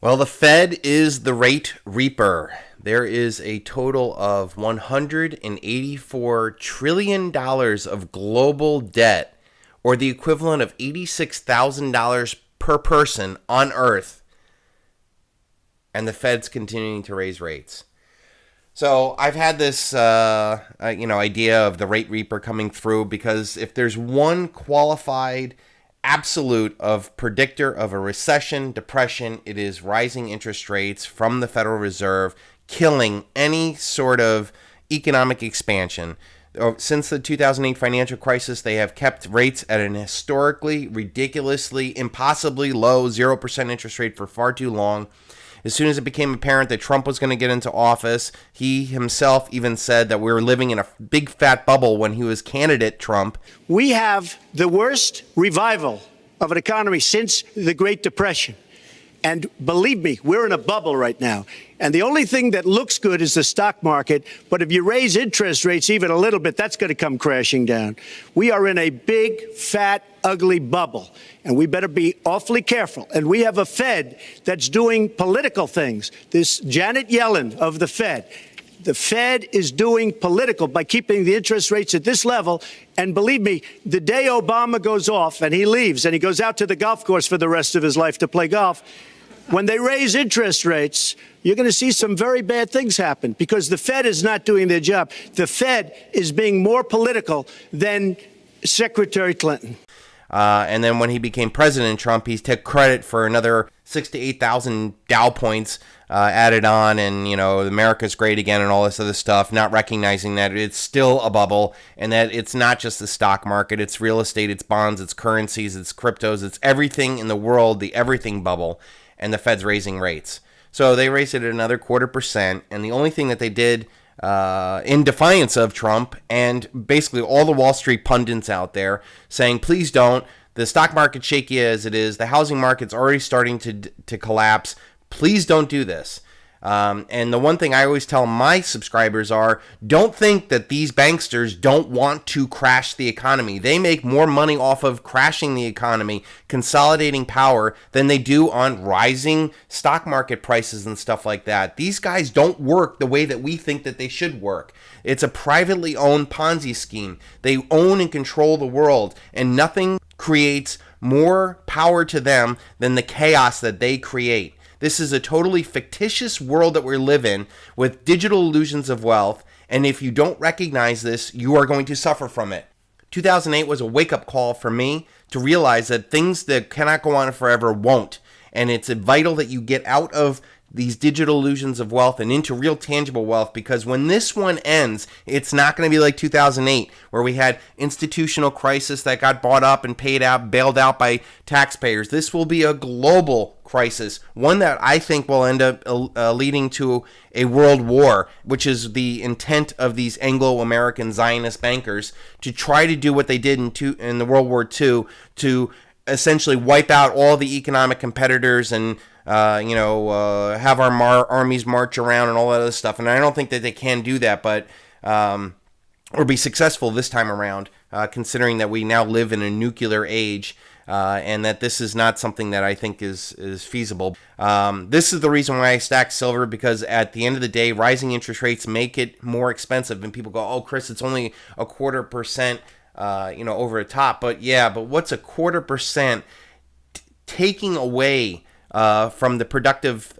Well, the Fed is the rate reaper. There is a total of $184 trillion of global debt, or the equivalent of $86,000 per person on Earth. And the Fed's continuing to raise rates. So I've had this, idea of the rate reaper coming through because if there's one qualified absolute of predictor of a recession, depression, it is rising interest rates from the Federal Reserve, killing any sort of economic expansion. Since the 2008 financial crisis, they have kept rates at an historically, ridiculously, impossibly low 0% interest rate for far too long. As soon as it became apparent that Trump was going to get into office, he himself even said that we were living in a big fat bubble when he was candidate Trump. We have the worst revival of an economy since the Great Depression. And believe me, we're in a bubble right now. And the only thing that looks good is the stock market. But if you raise interest rates even a little bit, that's going to come crashing down. We are in a big, fat, ugly bubble. And we better be awfully careful. And we have a Fed that's doing political things. This Janet Yellen of the Fed is doing political by keeping the interest rates at this level. And believe me, the day Obama goes off and he leaves and he goes out to the golf course for the rest of his life to play golf, when they raise interest rates, you're going to see some very bad things happen because the Fed is not doing their job. The Fed is being more political than Secretary Clinton. And then when he became President Trump, he took credit for another 6,000 to 8,000 Dow points added on, and America's great again and all this other stuff, not recognizing that it's still a bubble and that it's not just the stock market, it's real estate, it's bonds, it's currencies, it's cryptos, it's everything in the world, the everything bubble, and the Fed's raising rates. So they raised it at another 0.25%, and the only thing that they did in defiance of Trump and basically all the Wall Street pundits out there saying, please don't, the stock market's shaky as it is, the housing market's already starting to collapse, please don't do this. And the one thing I always tell my subscribers are, don't think that these banksters don't want to crash the economy. They make more money off of crashing the economy, consolidating power, than they do on rising stock market prices and stuff like that. These guys don't work the way that we think that they should work. It's a privately owned Ponzi scheme. They own and control the world, and nothing creates more power to them than the chaos that they create. This is a totally fictitious world that we live in with digital illusions of wealth, and if you don't recognize this, you are going to suffer from it. 2008 was a wake-up call for me to realize that things that cannot go on forever won't, and it's vital that you get out of these digital illusions of wealth and into real tangible wealth, because when this one ends, it's not going to be like 2008 where we had institutional crisis that got bought up and paid out, bailed out by taxpayers. This will be a global crisis, one that I think will end up leading to a world war, which is the intent of these Anglo-American Zionist bankers to try to do what they did in the World War II to essentially wipe out all the economic competitors and have our armies march around and all that other stuff. And I don't think that they can do that, but or be successful this time around, considering that we now live in a nuclear age. And that this is not something that I think is feasible. This is the reason why I stack silver, because at the end of the day, rising interest rates make it more expensive. And people go, oh, Chris, it's only 0.25%, over the top. But what's 0.25% taking away from the productive,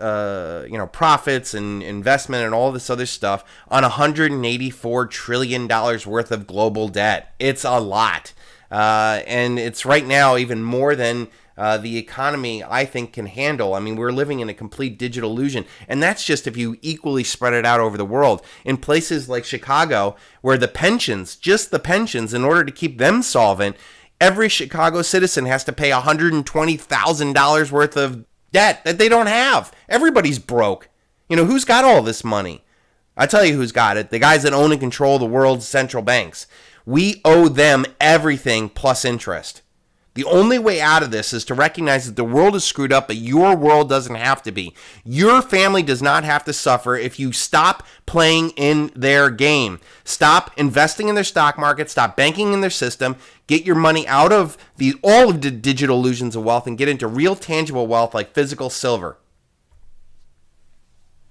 profits and investment and all this other stuff on $184 trillion worth of global debt? It's a lot. And it's right now even more than the economy, I think, can handle. I mean, we're living in a complete digital illusion. And that's just if you equally spread it out over the world. In places like Chicago, where the pensions, in order to keep them solvent, every Chicago citizen has to pay $120,000 worth of debt that they don't have. Everybody's broke. Who's got all this money? I tell you who's got it. The guys that own and control the world's central banks. We owe them everything plus interest. The only way out of this is to recognize that the world is screwed up, but your world doesn't have to be. Your family does not have to suffer if you stop playing in their game. Stop investing in their stock market. Stop banking in their system. Get your money out of all of the digital illusions of wealth and get into real tangible wealth like physical silver.